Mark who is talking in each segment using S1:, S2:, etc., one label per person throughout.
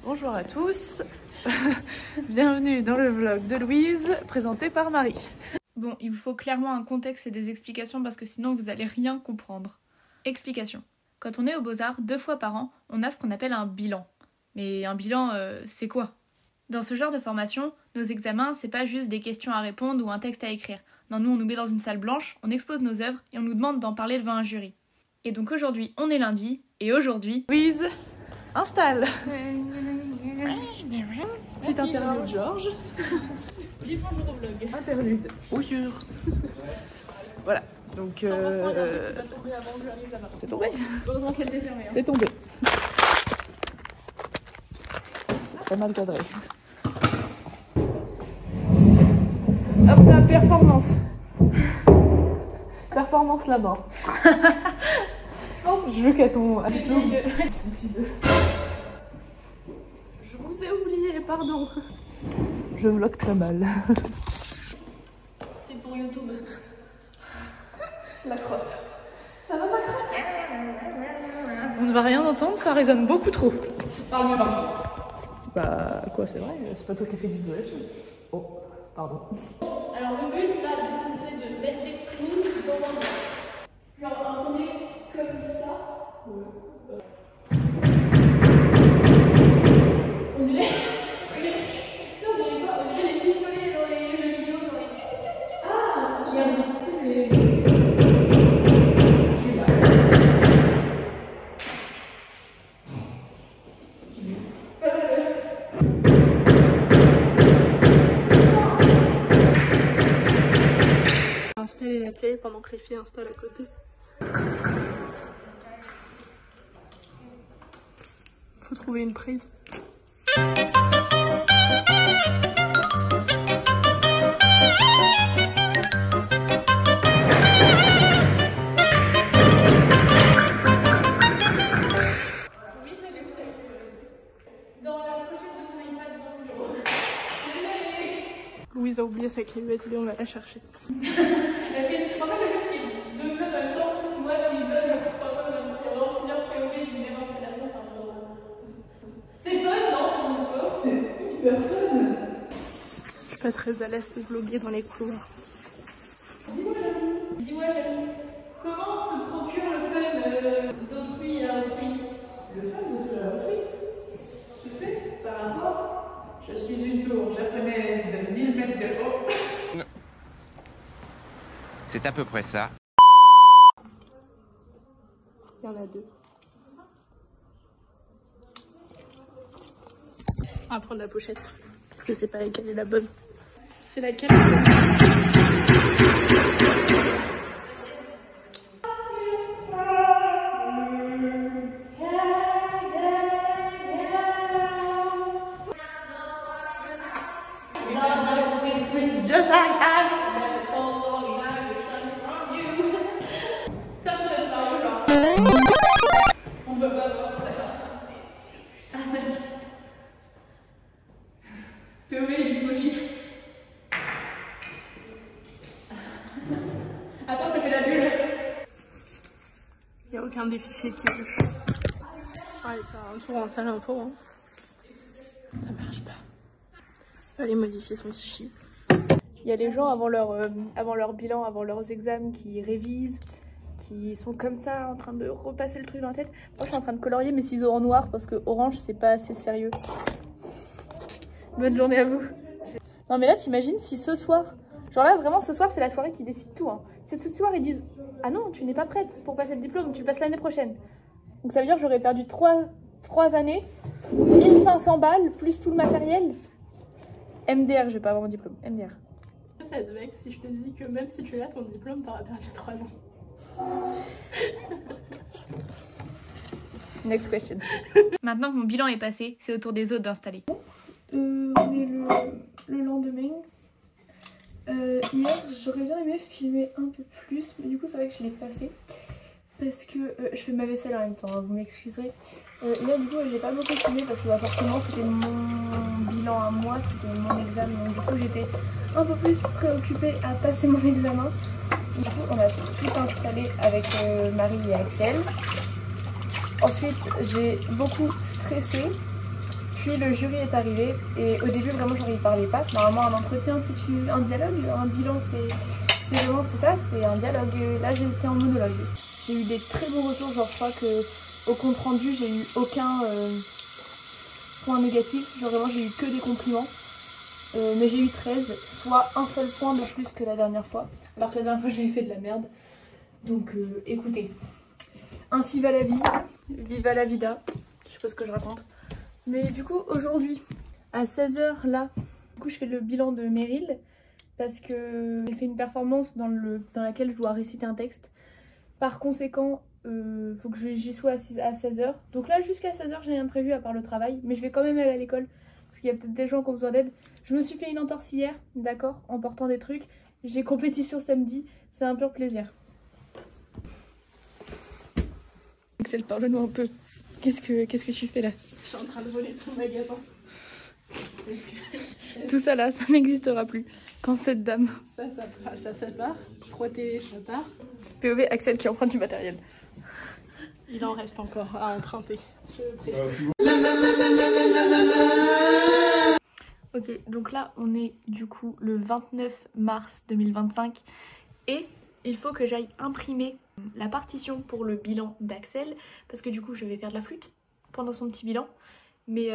S1: Bonjour à tous, bienvenue dans le vlog de Louise, présenté par Marie. Bon, il vous faut clairement un contexte et des explications parce que sinon vous allez rien comprendre. Explication. Quand on est aux Beaux-Arts 2 fois par an, on a ce qu'on appelle un bilan. Mais un bilan, c'est quoi? Dans ce genre de formation, nos examens, c'est pas juste des questions à répondre ou un texte à écrire. Non, nous on nous met dans une salle blanche, on expose nos œuvres et on nous demande d'en parler devant un jury. Et donc aujourd'hui, on est lundi, et aujourd'hui... Louise, installe. Petite interlude Georges. Dis bonjour au vlog. Interlude. Bonjour. Voilà, donc... C'est tombé. Heureusement qu'elle était fermée. C'est tombé. C'est très mal cadré. Hop là, performance. Performance là-bas. Je veux qu'à ton diplôme. Je vous ai oublié, pardon. Je vlog très mal. C'est pour YouTube. La crotte. Ça va ma crotte? On ne va rien entendre, ça résonne beaucoup trop. Parle mieux, Marc. Bah quoi, c'est vrai, c'est pas toi qui as fait l'isolation. Oh, pardon.
S2: Alors le but là, c'est de mettre des clous dans un mur. Genre un premier comme ça. Ouais. On dirait... Ça on dirait quoi? On dirait les pistolets dans les jeux vidéo, dans les... Ah, il y a un petit mais... Je suis là. Installer la télé pendant que les filles installent à côté. Faut trouver une prise. Louise a oublié sa clé USB, on va la chercher. Elle fait... En fait, le fait qu'il y ait deux codes en même temps, plus moi, si je donne, je ne trouve pas en même temps. Il y a vraiment plusieurs POV d'une même installation, c'est un peu drôle. C'est fun, non? Tu trouves pas? C'est hyper fun. Je suis pas très à l'aise de vlogger dans les couloirs. Dis-moi, Jamie, comment se procure le fun d'autrui à autrui? Le fun d'autrui à autrui se fait par rapport... Je suis une tour japonaise de 1000 mètres de haut.
S3: C'est à peu près ça.
S2: Il y en a deux. On va prendre la pochette. Je sais pas laquelle est la bonne. C'est laquelle?
S1: Just like us.
S2: Ça me sonne pas, genre. On peut pas voir si ça marche. POV les bimojis. Attends, je te fais la bulle. Il n'y a aucun des fichiers qui bouge. Allez, ça un tour en salle info. Hein. Ça marche pas. Allez modifier son fichier.
S1: Il y a les gens avant leur bilan, avant leurs examens qui révisent, qui sont comme ça en train de repasser le truc dans la tête. Moi je suis en train de colorier mes ciseaux en noir parce que orange c'est pas assez sérieux. Bonne journée à vous. Non mais là t'imagines si ce soir, genre là vraiment ce soir c'est la soirée qui décide tout. Hein. C'est ce soir ils disent ah non tu n'es pas prête pour passer le diplôme, tu le passes l'année prochaine. Donc ça veut dire que j'aurais perdu 3 années, 1500 balles plus tout le matériel. MDR, je vais pas avoir mon diplôme, MDR.
S2: Ça va être vexe si je te dis que même si tu as ton diplôme, t'auras perdu 3 ans.
S1: Next question. Maintenant que mon bilan est passé, c'est au tour des autres d'installer.
S2: On est le lendemain. Hier, j'aurais bien aimé filmer un peu plus, mais du coup, c'est vrai que je l'ai pas fait. Parce que je fais ma vaisselle en même temps, hein, vous m'excuserez. Hier, du coup, j'ai pas beaucoup filmé parce que bah, forcément, c'était mon bilan à moi, c'était mon examen. Donc, du coup, j'étais un peu plus préoccupée à passer mon examen. Du coup, on a tout installé avec Marie et Axel. Ensuite, j'ai beaucoup stressé Puis le jury est arrivé et au début vraiment genre ils parlaient pas. Normalement un entretien c'est un dialogue, un bilan c'est vraiment c'est ça, c'est un dialogue. Là j'étais en monologue. J'ai eu des très bons retours, genre je crois que au compte rendu j'ai eu aucun point négatif, genre vraiment j'ai eu que des compliments. Mais j'ai eu 13, soit un seul point de plus que la dernière fois. Alors que la dernière fois j'avais fait de la merde. Donc écoutez, ainsi va la vie, viva la vida, je sais pas ce que je raconte. Mais du coup aujourd'hui à 16h là, du coup je fais le bilan de Meryl parce qu'elle fait une performance dans laquelle je dois réciter un texte. Par conséquent, faut que j'y sois à 16h. Donc là jusqu'à 16h j'ai rien de prévu à part le travail, mais je vais quand même aller à l'école parce qu'il y a peut-être des gens qui ont besoin d'aide. Je me suis fait une entorse hier, d'accord, en portant des trucs. J'ai compétition samedi, c'est un pur plaisir. Axel, parle-nous un peu. Qu'est-ce que tu fais là?
S1: Je suis en train de voler ton magasin.
S2: Tout ça là, ça n'existera plus. Quand cette dame...
S1: Ça part. 3 télé, ça part.
S2: POV, Axel qui emprunte du matériel.
S1: Il en reste encore à emprunter. Je précise.
S2: Ok, donc là on est du coup le 29 mars 2025 et il faut que j'aille imprimer la partition pour le bilan d'Axel parce que du coup je vais faire de la flûte pendant son petit bilan, mais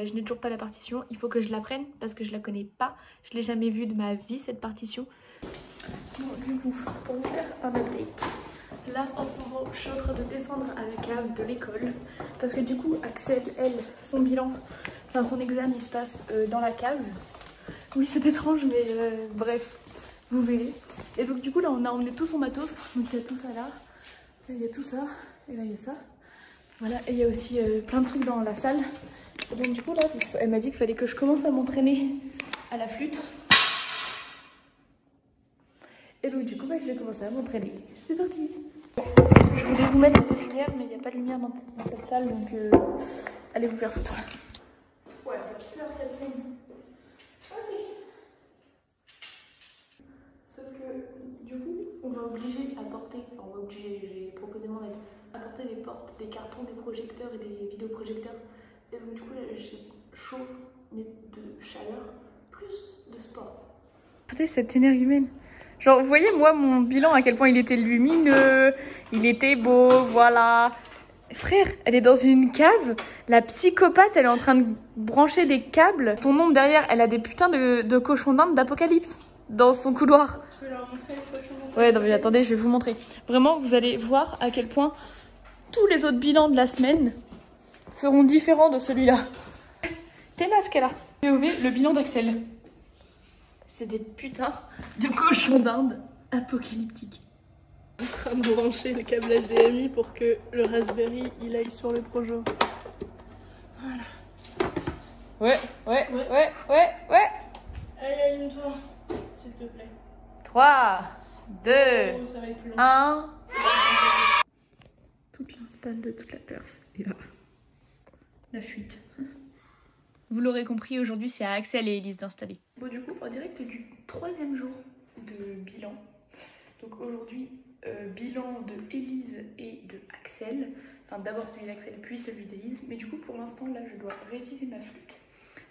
S2: je n'ai toujours pas la partition. Il faut que je la prenne parce que je la connais pas, je l'ai jamais vue de ma vie cette partition. Bon, du coup pour vous faire un update, là en ce moment je suis en train de descendre à la cave de l'école parce que du coup Axel, elle, son bilan, enfin son examen il se passe dans la cave. Oui c'est étrange mais bref, vous verrez. Et donc du coup là on a emmené tout son matos, donc il y a tout ça là, il y a tout ça, et là il y a ça. Voilà, et il y a aussi plein de trucs dans la salle. Et donc du coup là, elle m'a dit qu'il fallait que je commence à m'entraîner à la flûte. Et donc du coup bah, je vais commencer à m'entraîner. C'est parti. Je voulais vous mettre un peu de lumière mais il n'y a pas de lumière dans cette salle donc allez vous faire foutre. Ouais, elle fait peur cette scène. Ok. Sauf que du coup on va obliger à porter, enfin on va obliger, j'ai proposé mon aide, à porter des portes, des cartons, des projecteurs et des vidéoprojecteurs. Et donc du coup là j'ai chaud mais de chaleur plus de sport. Regardez cette énergumène. Genre vous voyez moi mon bilan à quel point il était lumineux, il était beau, voilà. Frère, elle est dans une cave, la psychopathe elle est en train de brancher des câbles. Ton ombre derrière, elle a des putains de cochons d'Inde d'apocalypse dans son couloir.
S1: Je vais leur montrer les cochons.
S2: Ouais, non mais attendez, je vais vous montrer. Vraiment, vous allez voir à quel point tous les autres bilans de la semaine seront différents de celui-là. T'es là, ce qu'elle a. POV, le bilan d'Axel. C'est des putains de cochons d'Inde apocalyptiques.
S1: En train de brancher le câble HDMI pour que le Raspberry il aille sur le Projo. Voilà.
S2: Ouais.
S1: Allez, allume-toi, s'il te plaît.
S2: 3, 2,
S1: Oh, ça va être plus long.
S2: 1. Toute l'install de toute la perf. Et là, la fuite. Vous l'aurez compris, aujourd'hui c'est à Axel et Elise d'installer. Bon du coup, en direct du 3e jour de bilan. Donc aujourd'hui, bilan de Elise et de Axel. Enfin d'abord celui d'Axel puis celui d'Elise. Mais du coup pour l'instant là je dois réviser ma flûte.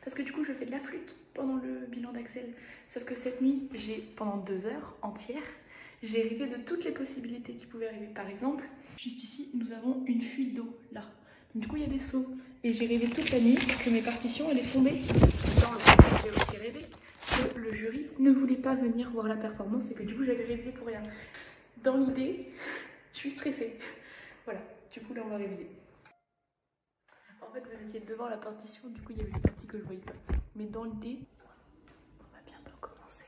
S2: Parce que du coup je fais de la flûte pendant le bilan d'Axel. Sauf que cette nuit, pendant 2 heures entières, j'ai rêvé de toutes les possibilités qui pouvaient arriver. Par exemple, juste ici, nous avons une fuite d'eau, là. Du coup, il y a des seaux. Et j'ai rêvé toute la nuit que mes partitions allaient tomber dans l'eau. J'ai aussi rêvé que le jury ne voulait pas venir voir la performance et que du coup, j'avais révisé pour rien. Dans l'idée, je suis stressée. Voilà, du coup, là, on va réviser. En fait, vous étiez devant la partition, du coup, il y avait des parties que je voyais pas. Mais dans l'idée, on va bientôt commencer.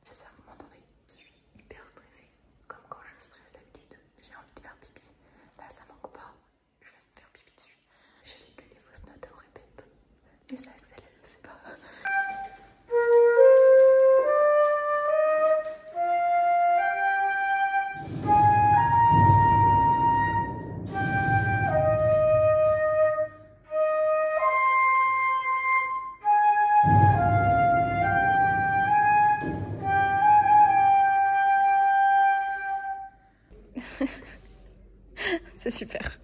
S2: J'espère que vous m'entendez. Je suis hyper stressée. Comme quand je stresse d'habitude, j'ai envie de faire pipi. Là, ça manque pas. Je vais me faire pipi dessus. J'ai fait que des fausses notes au répète. Mais ça, Axel, elle le sait pas. C'est super.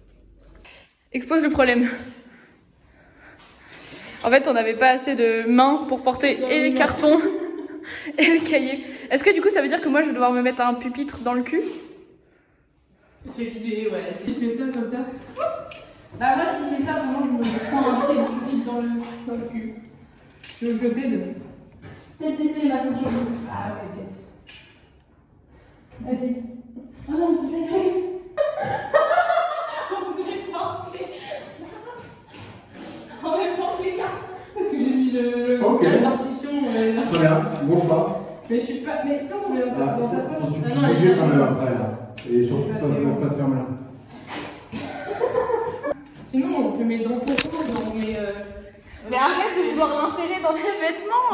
S2: Expose le problème.
S1: En fait, on n'avait pas assez de mains pour porter et les cartons et le cahier. Est-ce que du coup, ça veut dire que moi, je vais devoir me mettre un pupitre dans le cul?
S4: C'est l'idée, ouais. Si je fais ça comme ça. Bah, moi, si je fais ça, vraiment, je me prends un pied de pupitre dans le cul. Je t'aide. Peut-être d'essayer ma ceinture. Ah, ouais, peut-être. Vas-y. Ah non, on peut en même temps que les cartes. Parce que j'ai mis la partition.
S5: Très bien, bon choix.
S4: Mais je suis pas. Mais si on voulait dans sa poche.
S5: Faut que tu bouger quand même après là. Et surtout pas te fermer là.
S4: Sinon, on peut mettre dans ton cou, dans mes.
S1: Mais arrête de vouloir l'insérer dans tes vêtements.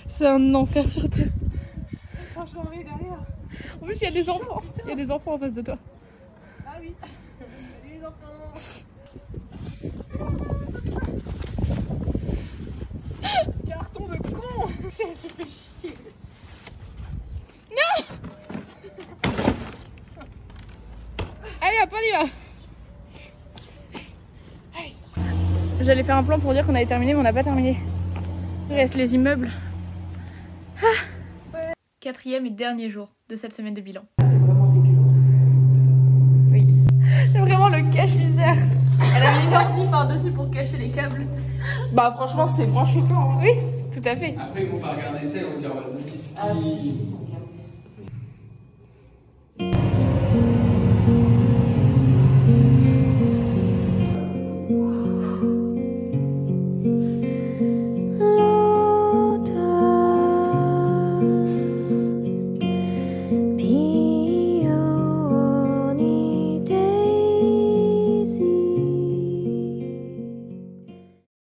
S1: C'est un enfer sur terre.
S4: Attends, je l'envoie derrière.
S1: En plus, il y a des enfants. Il y a des enfants en face de toi.
S4: Ah oui. Salut les enfants. Carton de con. C'est tu fais chier.
S1: Non. Allez hop, on y va. J'allais faire un plan pour dire qu'on avait terminé, mais on n'a pas terminé. Il reste les immeubles. Ah. Quatrième et dernier jour de cette semaine de bilan.
S4: C'est vraiment dégueulasse.
S1: Oui. C'est vraiment le cache-misère. Elle a mis l'ordi par-dessus pour cacher les câbles. Bah franchement c'est branché quand. Oui, tout à fait.
S6: Après, qu'on va regarder ça, on va dire,
S4: Ah si.